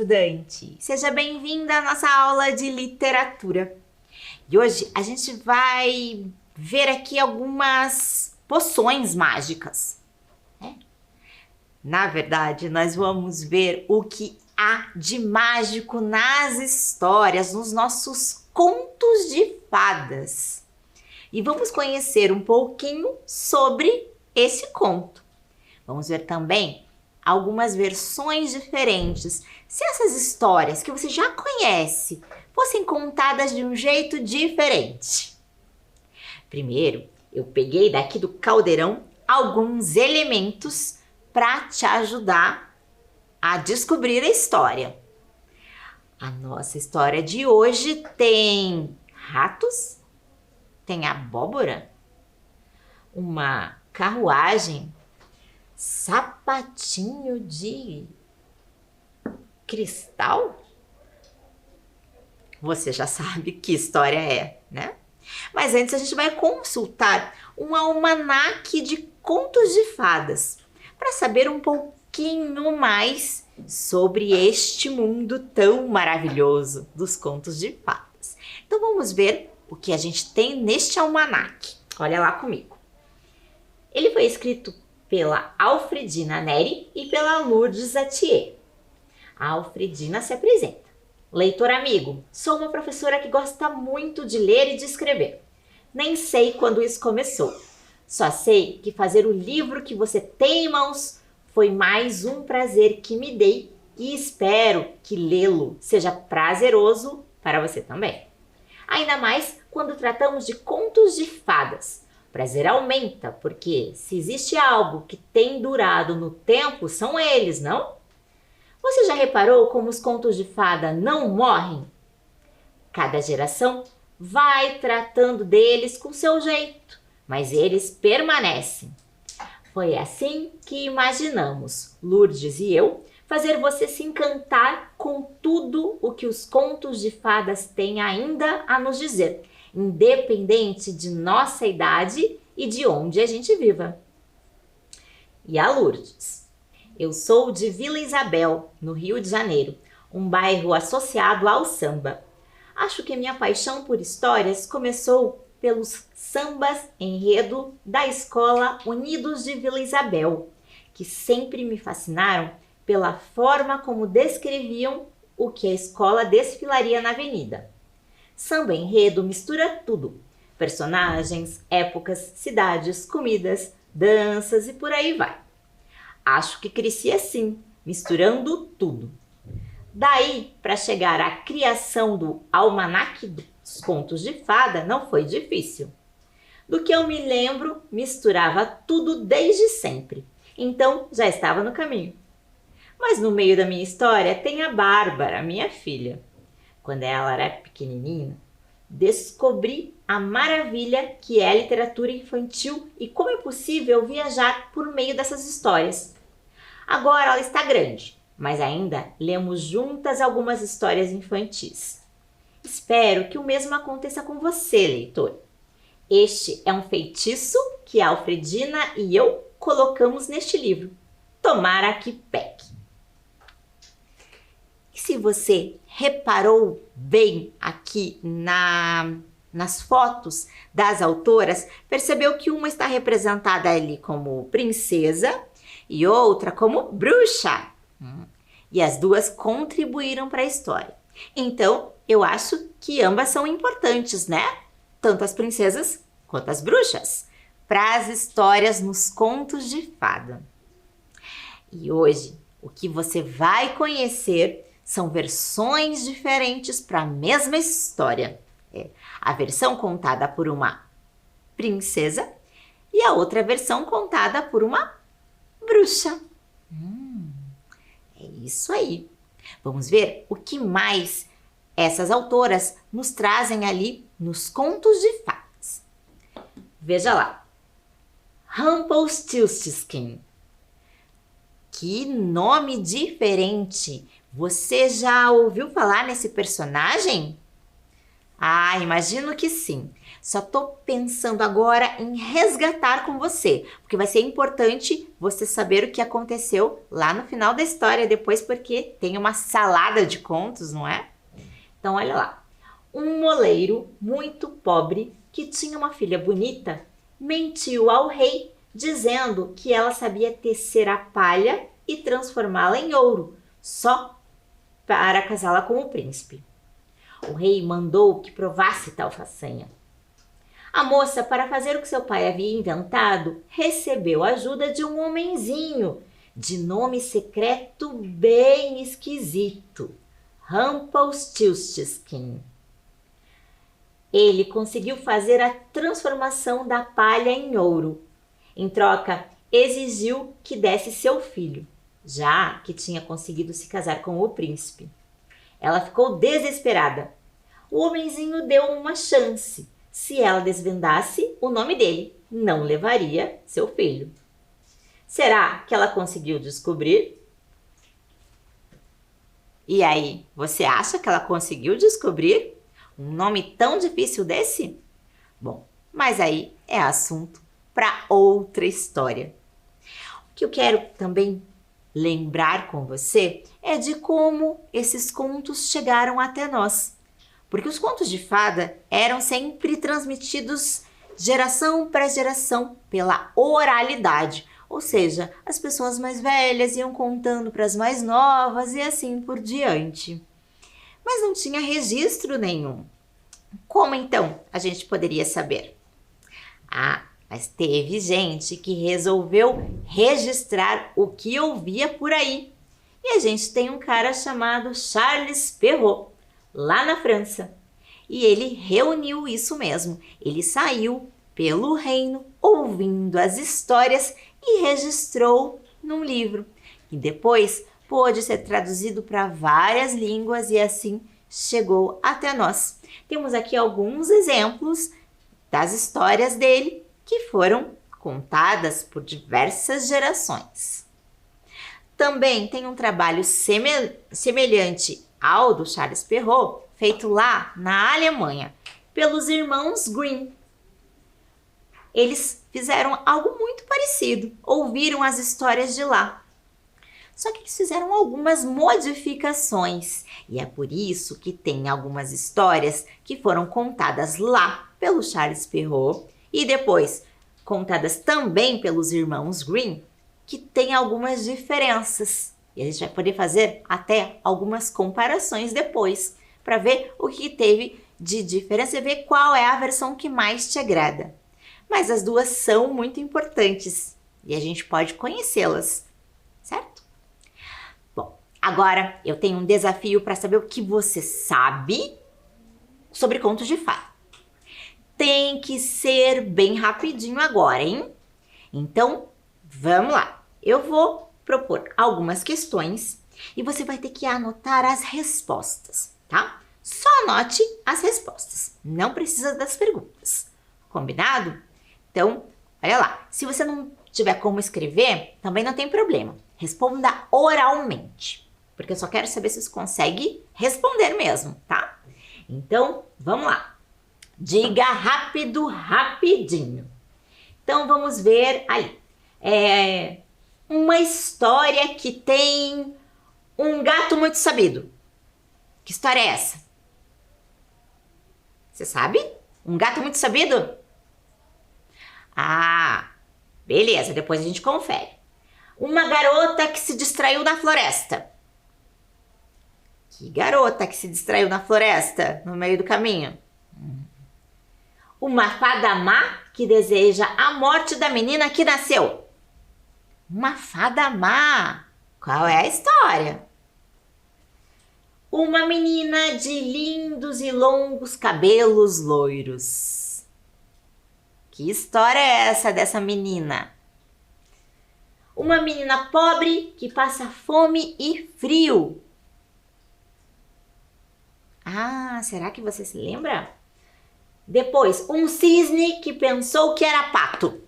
estudante! Seja bem-vinda à nossa aula de literatura. E hoje a gente vai ver aqui algumas poções mágicas. Na verdade, nós vamos ver o que há de mágico nas histórias, nos nossos contos de fadas. E vamos conhecer um pouquinho sobre esse conto. Vamos ver também algumas versões diferentes. Se essas histórias que você já conhece fossem contadas de um jeito diferente. Primeiro, eu peguei daqui do caldeirão alguns elementos para te ajudar a descobrir a história. A nossa história de hoje tem ratos, tem abóbora, uma carruagem, sapatinho de cristal? Você já sabe que história é, né? Mas antes a gente vai consultar um almanaque de contos de fadas para saber um pouquinho mais sobre este mundo tão maravilhoso dos contos de fadas. Então vamos ver o que a gente tem neste almanaque. Olha lá comigo. Ele foi escrito pela Alfredina Neri e pela Lourdes Atier. A Alfredina se apresenta. Leitor amigo, sou uma professora que gosta muito de ler e de escrever. Nem sei quando isso começou. Só sei que fazer o livro que você tem em mãos foi mais um prazer que me dei e espero que lê-lo seja prazeroso para você também. Ainda mais quando tratamos de contos de fadas. O prazer aumenta, porque se existe algo que tem durado no tempo, são eles, não? Você já reparou como os contos de fada não morrem? Cada geração vai tratando deles com seu jeito, mas eles permanecem. Foi assim que imaginamos, Lourdes e eu, fazer você se encantar com tudo o que os contos de fadas têm ainda a nos dizer, independente de nossa idade e de onde a gente viva. E a Lourdes. Eu sou de Vila Isabel, no Rio de Janeiro, um bairro associado ao samba. Acho que minha paixão por histórias começou pelos sambas enredo da escola Unidos de Vila Isabel, que sempre me fascinaram pela forma como descreviam o que a escola desfilaria na avenida. Samba enredo mistura tudo: personagens, épocas, cidades, comidas, danças e por aí vai. Acho que cresci assim, misturando tudo. Daí, para chegar à criação do Almanaque dos Contos de Fada, não foi difícil. Do que eu me lembro, misturava tudo desde sempre. Então, já estava no caminho. Mas no meio da minha história tem a Bárbara, minha filha. Quando ela era pequenininha, descobri a maravilha que é a literatura infantil e como é possível viajar por meio dessas histórias. Agora ela está grande, mas ainda lemos juntas algumas histórias infantis. Espero que o mesmo aconteça com você, leitor. Este é um feitiço que a Alfredina e eu colocamos neste livro. Tomara que pegue. E se você reparou bem aqui nas fotos das autoras, percebeu que uma está representada ali como princesa e outra como bruxa. E as duas contribuíram para a história. Então, eu acho que ambas são importantes, né? Tanto as princesas quanto as bruxas, para as histórias nos contos de fada. E hoje, o que você vai conhecer são versões diferentes para a mesma história. A versão contada por uma princesa e a outra versão contada por uma bruxa. É isso aí. Vamos ver o que mais essas autoras nos trazem ali nos contos de fadas. Veja lá. Rumpelstiltskin. Que nome diferente! Você já ouviu falar nesse personagem? Ah, imagino que sim. Só tô pensando agora em resgatar com você, porque vai ser importante você saber o que aconteceu lá no final da história depois, porque tem uma salada de contos, não é? Então, olha lá. Um moleiro muito pobre que tinha uma filha bonita mentiu ao rei dizendo que ela sabia tecer a palha e transformá-la em ouro, só para casá-la com o príncipe. O rei mandou que provasse tal façanha. A moça, para fazer o que seu pai havia inventado, recebeu a ajuda de um homenzinho de nome secreto bem esquisito, Rumpelstiltskin. Ele conseguiu fazer a transformação da palha em ouro. Em troca, exigiu que desse seu filho, já que tinha conseguido se casar com o príncipe. Ela ficou desesperada. O homenzinho deu uma chance. Se ela desvendasse o nome dele, não levaria seu filho. Será que ela conseguiu descobrir? E aí, você acha que ela conseguiu descobrir um nome tão difícil desse? Bom, mas aí é assunto para outra história. O que eu quero também lembrar com você é de como esses contos chegaram até nós. Porque os contos de fada eram sempre transmitidos geração para geração pela oralidade. Ou seja, as pessoas mais velhas iam contando para as mais novas e assim por diante. Mas não tinha registro nenhum. Como então a gente poderia saber? Ah, mas teve gente que resolveu registrar o que ouvia por aí. E a gente tem um cara chamado Charles Perrault, lá na França. E ele reuniu isso mesmo. Ele saiu pelo reino ouvindo as histórias e registrou num livro. E depois pôde ser traduzido para várias línguas e assim chegou até nós. Temos aqui alguns exemplos das histórias dele que foram contadas por diversas gerações. Também tem um trabalho semelhante ao do Charles Perrault, feito lá na Alemanha, pelos irmãos Grimm. Eles fizeram algo muito parecido, ouviram as histórias de lá. Só que eles fizeram algumas modificações e é por isso que tem algumas histórias que foram contadas lá pelo Charles Perrault e depois contadas também pelos irmãos Grimm, que tem algumas diferenças. E a gente vai poder fazer até algumas comparações depois para ver o que teve de diferença e ver qual é a versão que mais te agrada. Mas as duas são muito importantes e a gente pode conhecê-las, certo? Bom, agora eu tenho um desafio para saber o que você sabe sobre contos de fada. Tem que ser bem rapidinho agora, hein? Então, vamos lá. Eu vou propor algumas questões e você vai ter que anotar as respostas, tá? Só anote as respostas, não precisa das perguntas. Combinado? Então, olha lá. Se você não tiver como escrever, também não tem problema. Responda oralmente, porque eu só quero saber se você consegue responder mesmo, tá? Então, vamos lá. Diga rápido, rapidinho. Então, vamos ver ali. Uma história que tem um gato muito sabido. Que história é essa? Você sabe? Um gato muito sabido? Ah, beleza, depois a gente confere. Uma garota que se distraiu na floresta. Que garota que se distraiu na floresta, no meio do caminho? Uma fada má que deseja a morte da menina que nasceu. Uma fada má. Qual é a história? Uma menina de lindos e longos cabelos loiros. Que história é essa dessa menina? Uma menina pobre que passa fome e frio. Ah, será que você se lembra? Depois, um cisne que pensou que era pato.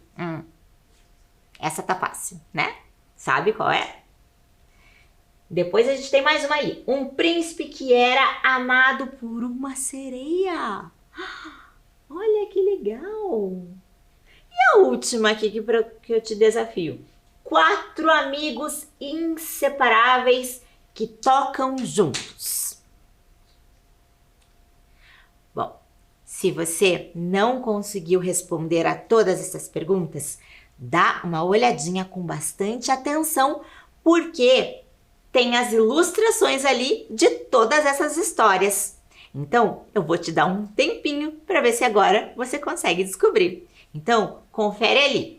Essa tá fácil, né? Sabe qual é? Depois a gente tem mais uma ali. Um príncipe que era amado por uma sereia. Olha que legal! E a última aqui que eu te desafio. 4 amigos inseparáveis que tocam juntos. Bom, se você não conseguiu responder a todas essas perguntas, dá uma olhadinha com bastante atenção, porque tem as ilustrações ali de todas essas histórias. Então, eu vou te dar um tempinho para ver se agora você consegue descobrir. Então, confere ali.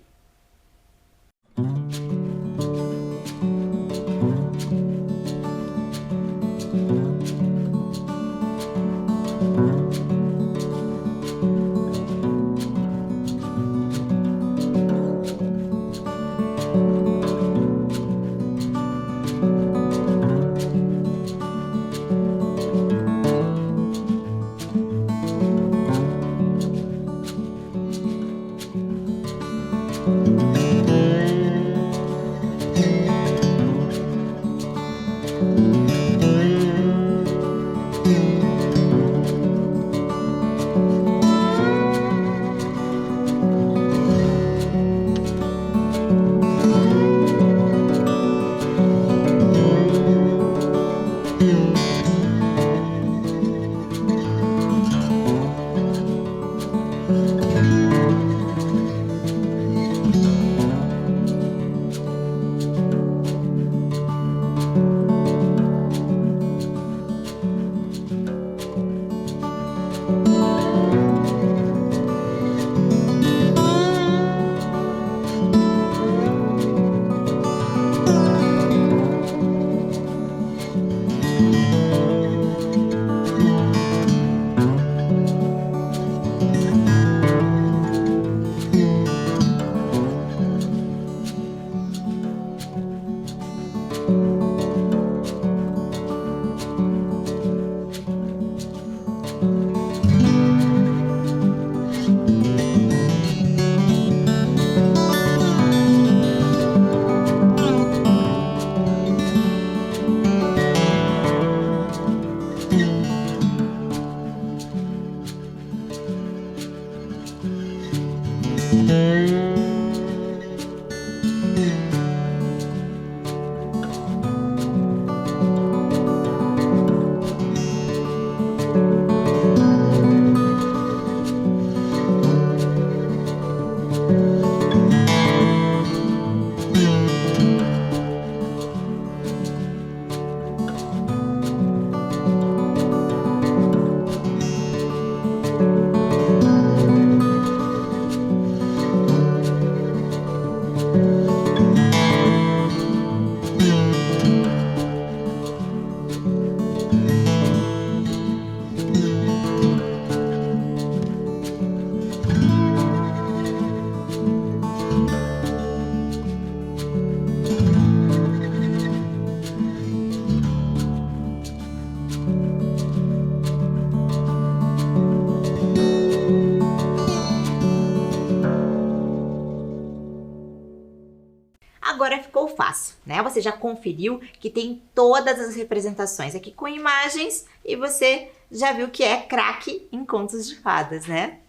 Agora ficou fácil, né? Você já conferiu que tem todas as representações aqui com imagens e você já viu que é craque em contos de fadas, né?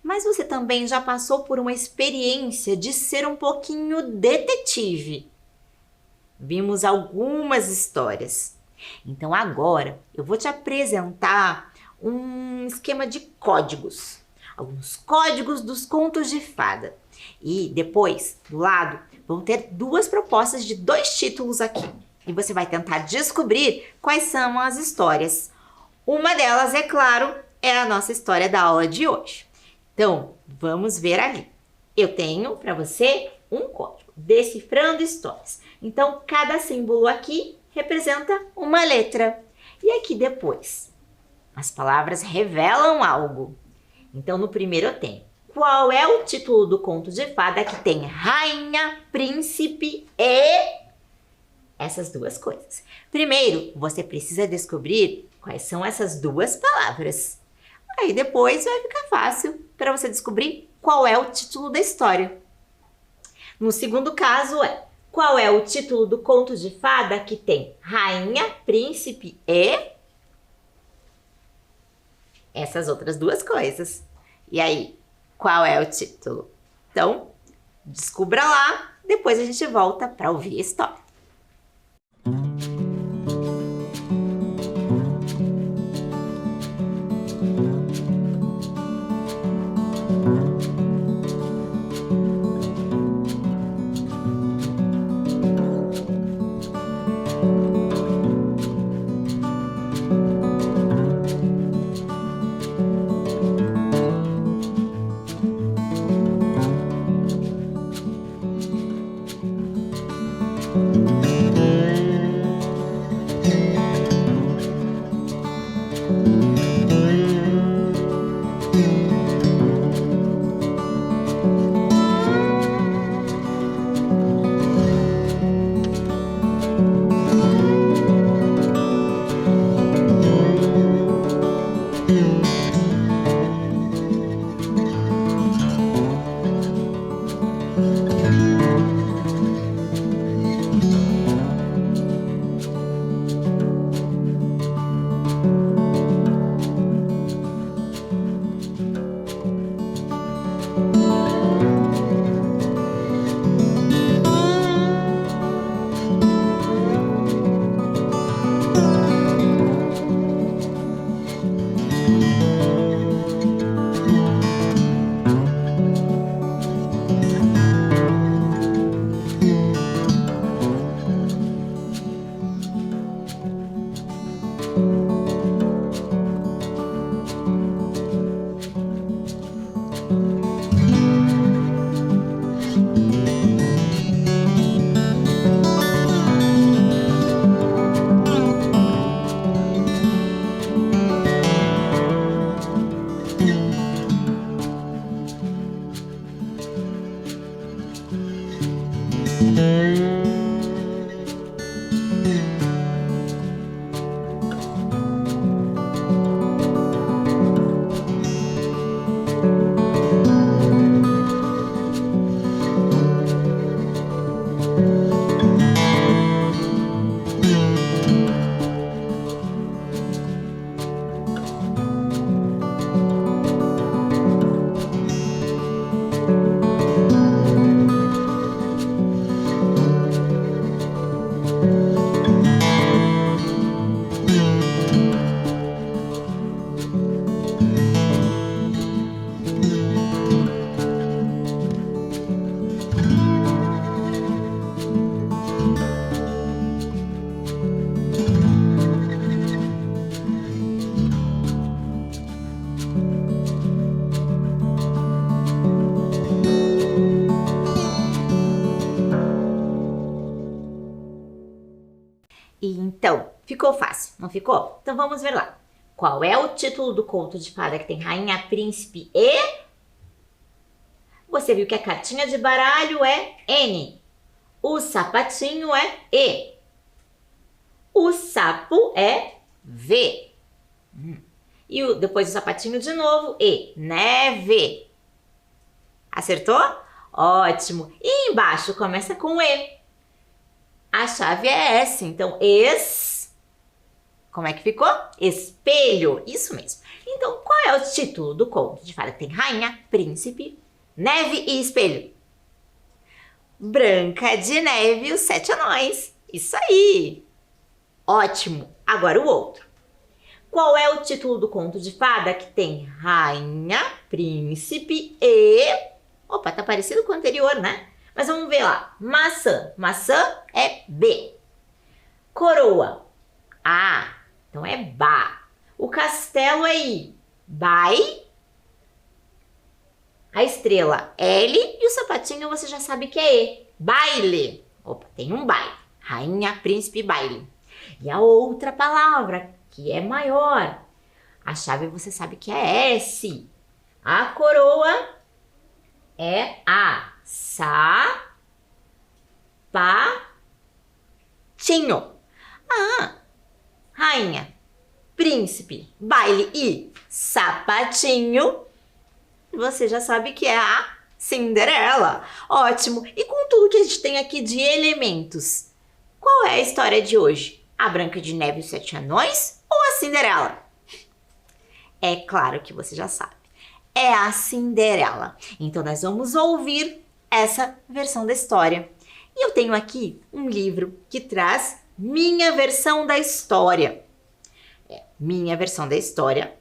Mas você também já passou por uma experiência de ser um pouquinho detetive. Vimos algumas histórias. Então agora eu vou te apresentar um esquema de códigos. Alguns códigos dos contos de fada. E depois, do lado, vão ter 2 propostas de 2 títulos aqui. E você vai tentar descobrir quais são as histórias. Uma delas, é claro, é a nossa história da aula de hoje. Então, vamos ver ali. Eu tenho para você um código, decifrando histórias. Então, cada símbolo aqui representa uma letra. E aqui depois, as palavras revelam algo. Então, no primeiro eu tenho: qual é o título do conto de fada que tem rainha, príncipe e essas 2 coisas? Primeiro, você precisa descobrir quais são essas 2 palavras. Aí depois vai ficar fácil para você descobrir qual é o título da história. No segundo caso é: Qual é o título do conto de fada que tem rainha, príncipe e essas outras duas coisas? E aí, qual é o título? Então, descubra lá, depois a gente volta para ouvir a história. Então, ficou fácil, não ficou? Então vamos ver lá. Qual é o título do conto de fada que tem rainha, príncipe e... Você viu que a cartinha de baralho é N. O sapatinho é E. O sapo é V. E depois o sapatinho de novo, E. Neve. Acertou? Ótimo. E embaixo começa com E. A chave é S, então como é que ficou? Espelho, isso mesmo. Então, qual é o título do conto de fada que tem rainha, príncipe, neve e espelho? Branca de Neve e os Sete Anões. Isso aí! Ótimo! Agora o outro. Qual é o título do conto de fada que tem rainha, príncipe e... Opa, tá parecido com o anterior, né? Mas vamos ver lá. Maçã. Maçã é B. Coroa. A. Então é Ba. O castelo é I. Bai. A estrela L. E o sapatinho você já sabe que é E. Baile. Opa, tem um baile. Rainha, príncipe, baile. E a outra palavra, que é maior. A chave você sabe que é S. A coroa é A. Sapatinho. Rainha, príncipe, baile e sapatinho. Você já sabe que é a Cinderela! Ótimo! E com tudo que a gente tem aqui de elementos, qual é a história de hoje? A Branca de Neve e os Sete Anões ou a Cinderela? É claro que você já sabe. É a Cinderela. Então nós vamos ouvir essa versão da história. E eu tenho aqui um livro que traz minha versão da história. Minha versão da história,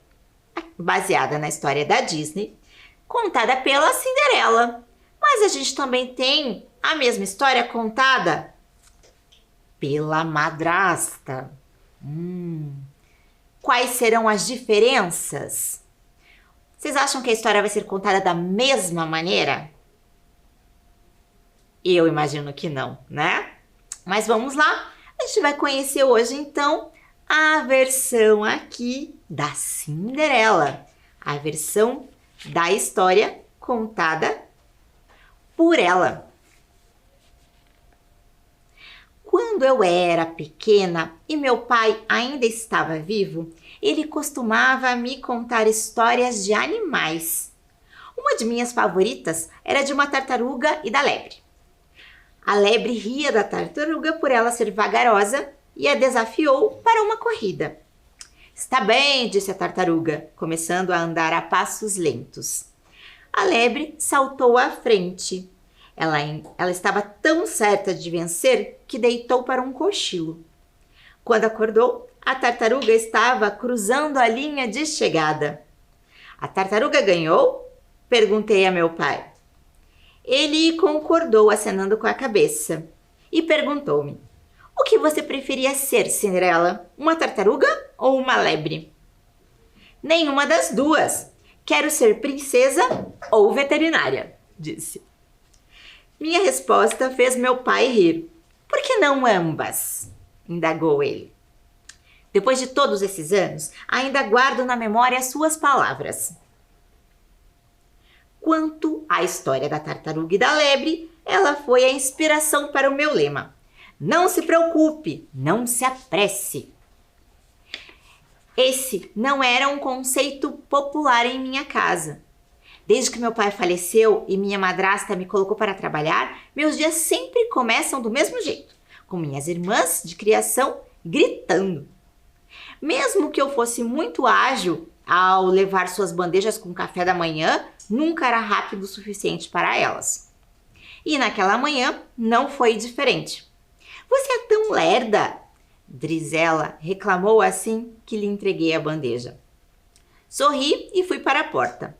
baseada na história da Disney, contada pela Cinderela. Mas a gente também tem a mesma história contada pela madrasta. Quais serão as diferenças? Vocês acham que a história vai ser contada da mesma maneira? Eu imagino que não, né? Mas vamos lá. A gente vai conhecer hoje, então, a versão aqui da Cinderela. A versão da história contada por ela. Quando eu era pequena e meu pai ainda estava vivo, ele costumava me contar histórias de animais. Uma de minhas favoritas era de uma tartaruga e da lebre. A lebre ria da tartaruga por ela ser vagarosa e a desafiou para uma corrida. Está bem, disse a tartaruga, começando a andar a passos lentos. A lebre saltou à frente. Ela estava tão certa de vencer que deitou para um cochilo. Quando acordou, a tartaruga estava cruzando a linha de chegada. A tartaruga ganhou? Perguntei a meu pai. Ele concordou, acenando com a cabeça, e perguntou-me: o que você preferia ser, Cinderela? Uma tartaruga ou uma lebre? Nenhuma das duas. Quero ser princesa ou veterinária, disse. Minha resposta fez meu pai rir. Por que não ambas? Indagou ele. Depois de todos esses anos, ainda guardo na memória suas palavras. Quanto à história da tartaruga e da lebre, ela foi a inspiração para o meu lema. Não se preocupe, não se apresse. Esse não era um conceito popular em minha casa. Desde que meu pai faleceu e minha madrasta me colocou para trabalhar, meus dias sempre começam do mesmo jeito, com minhas irmãs de criação gritando. Mesmo que eu fosse muito ágil ao levar suas bandejas com café da manhã, nunca era rápido o suficiente para elas. E naquela manhã não foi diferente. Você é tão lerda, Drizella reclamou assim que lhe entreguei a bandeja. Sorri e fui para a porta.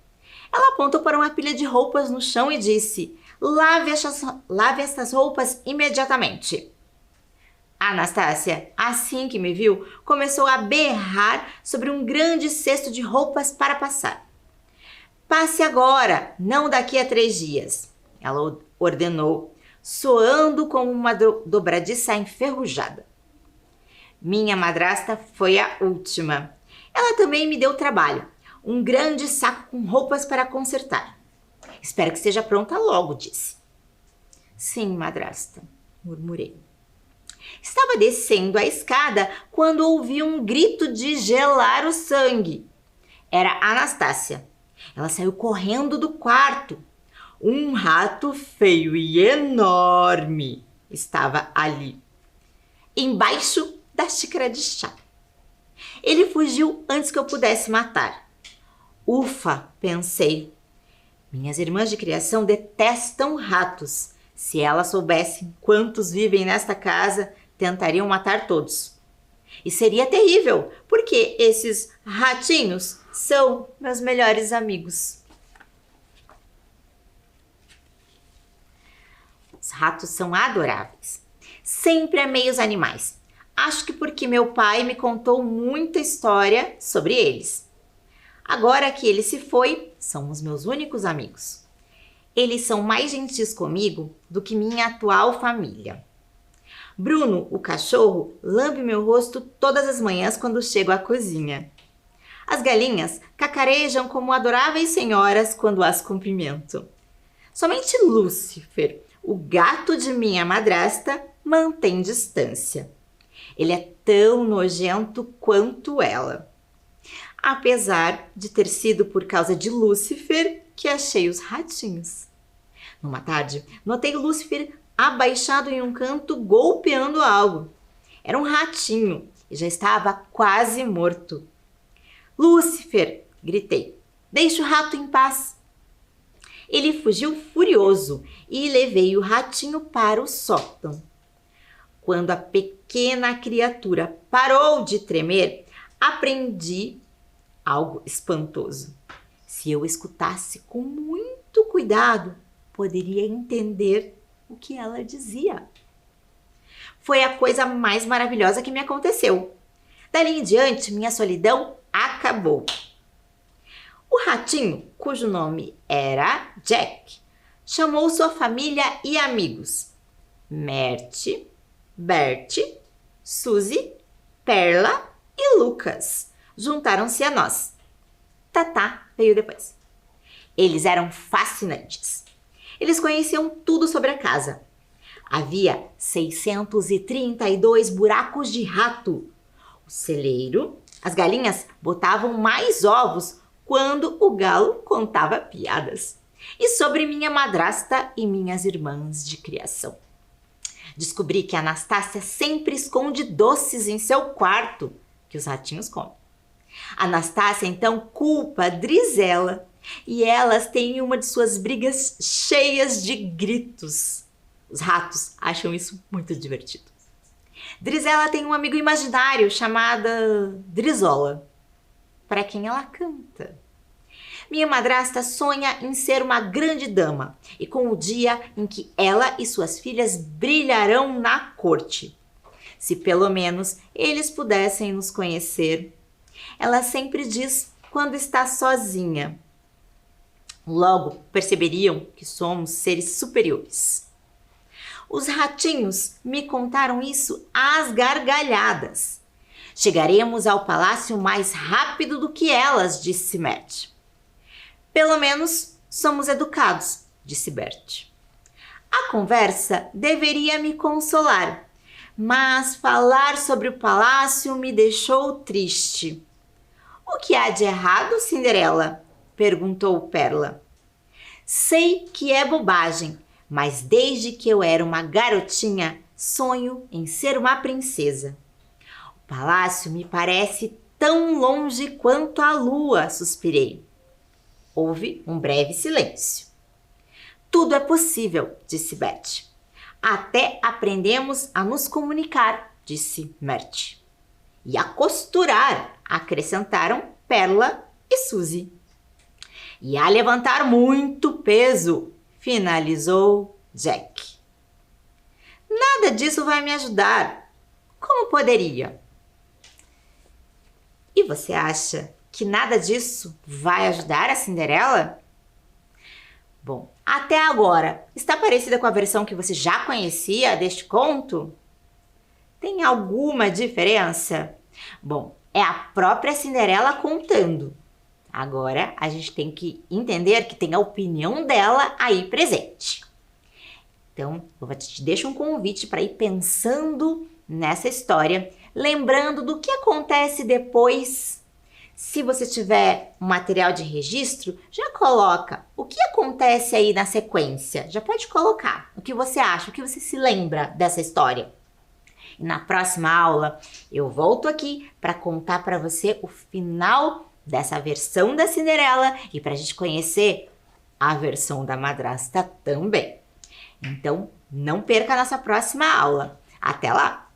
Ela apontou para uma pilha de roupas no chão e disse: lave essas roupas imediatamente. Anastácia, assim que me viu, começou a berrar sobre um grande cesto de roupas para passar. Passe agora, não daqui a 3 dias, ela ordenou, soando como uma dobradiça enferrujada. Minha madrasta foi a última. Ela também me deu trabalho, um grande saco com roupas para consertar. Espero que esteja pronta logo, disse. Sim, madrasta, murmurei. Estava descendo a escada quando ouvi um grito de gelar o sangue. Era Anastácia. Ela saiu correndo do quarto. Um rato feio e enorme estava ali, embaixo da xícara de chá. Ele fugiu antes que eu pudesse matar. Ufa, pensei. Minhas irmãs de criação detestam ratos. Se elas soubessem quantos vivem nesta casa, tentariam matar todos. E seria terrível, porque esses ratinhos são meus melhores amigos. Os ratos são adoráveis. Sempre amei os animais. Acho que porque meu pai me contou muita história sobre eles. Agora que ele se foi, são os meus únicos amigos. Eles são mais gentis comigo do que minha atual família. Bruno, o cachorro, lambe meu rosto todas as manhãs quando chego à cozinha. As galinhas cacarejam como adoráveis senhoras quando as cumprimento. Somente Lúcifer, o gato de minha madrasta, mantém distância. Ele é tão nojento quanto ela. Apesar de ter sido por causa de Lúcifer que achei os ratinhos. Numa tarde, notei Lúcifer abaixado em um canto golpeando algo. Era um ratinho e já estava quase morto. Lúcifer, gritei, deixe o rato em paz. Ele fugiu furioso e levei o ratinho para o sótão. Quando a pequena criatura parou de tremer, aprendi algo espantoso. Se eu escutasse com muito cuidado, poderia entender o que ela dizia. Foi a coisa mais maravilhosa que me aconteceu. Dali em diante, minha solidão acabou. O ratinho, cujo nome era Jack, chamou sua família e amigos. Mert, Bert, Suzy, Perla e Lucas juntaram-se a nós. Tatá veio depois. Eles eram fascinantes. Eles conheciam tudo sobre a casa. Havia 632 buracos de rato. O celeiro, as galinhas botavam mais ovos quando o galo contava piadas. E sobre minha madrasta e minhas irmãs de criação. Descobri que a Anastácia sempre esconde doces em seu quarto, que os ratinhos comem. A Anastácia então culpa a Drizella e elas têm uma de suas brigas cheias de gritos. Os ratos acham isso muito divertido. Drizella tem um amigo imaginário chamado Drizola, para quem ela canta. Minha madrasta sonha em ser uma grande dama e com o dia em que ela e suas filhas brilharão na corte. Se pelo menos eles pudessem nos conhecer. Ela sempre diz quando está sozinha. Logo perceberiam que somos seres superiores. Os ratinhos me contaram isso às gargalhadas. Chegaremos ao palácio mais rápido do que elas, disse Mert. Pelo menos somos educados, disse Bert. A conversa deveria me consolar, mas falar sobre o palácio me deixou triste. O que há de errado, Cinderela? Perguntou Perla. Sei que é bobagem, mas desde que eu era uma garotinha, sonho em ser uma princesa. O palácio me parece tão longe quanto a lua, suspirei. Houve um breve silêncio. Tudo é possível, disse Beth. Até aprendemos a nos comunicar, disse Mert. E a costurar, acrescentaram Perla e Suzy. E a levantar muito peso, finalizou Jack. Nada disso vai me ajudar. Como poderia? E você acha que nada disso vai ajudar a Cinderela? Bom, até agora, está parecida com a versão que você já conhecia deste conto? Tem alguma diferença? Bom, é a própria Cinderela contando. Agora, a gente tem que entender que tem a opinião dela aí presente. Então, eu te deixo um convite para ir pensando nessa história, lembrando do que acontece depois. Se você tiver um material de registro, já coloca o que acontece aí na sequência. Já pode colocar o que você acha, o que você se lembra dessa história. E na próxima aula, eu volto aqui para contar para você o final dessa versão da Cinderela e para a gente conhecer a versão da madrasta também. Então, não perca a nossa próxima aula. Até lá!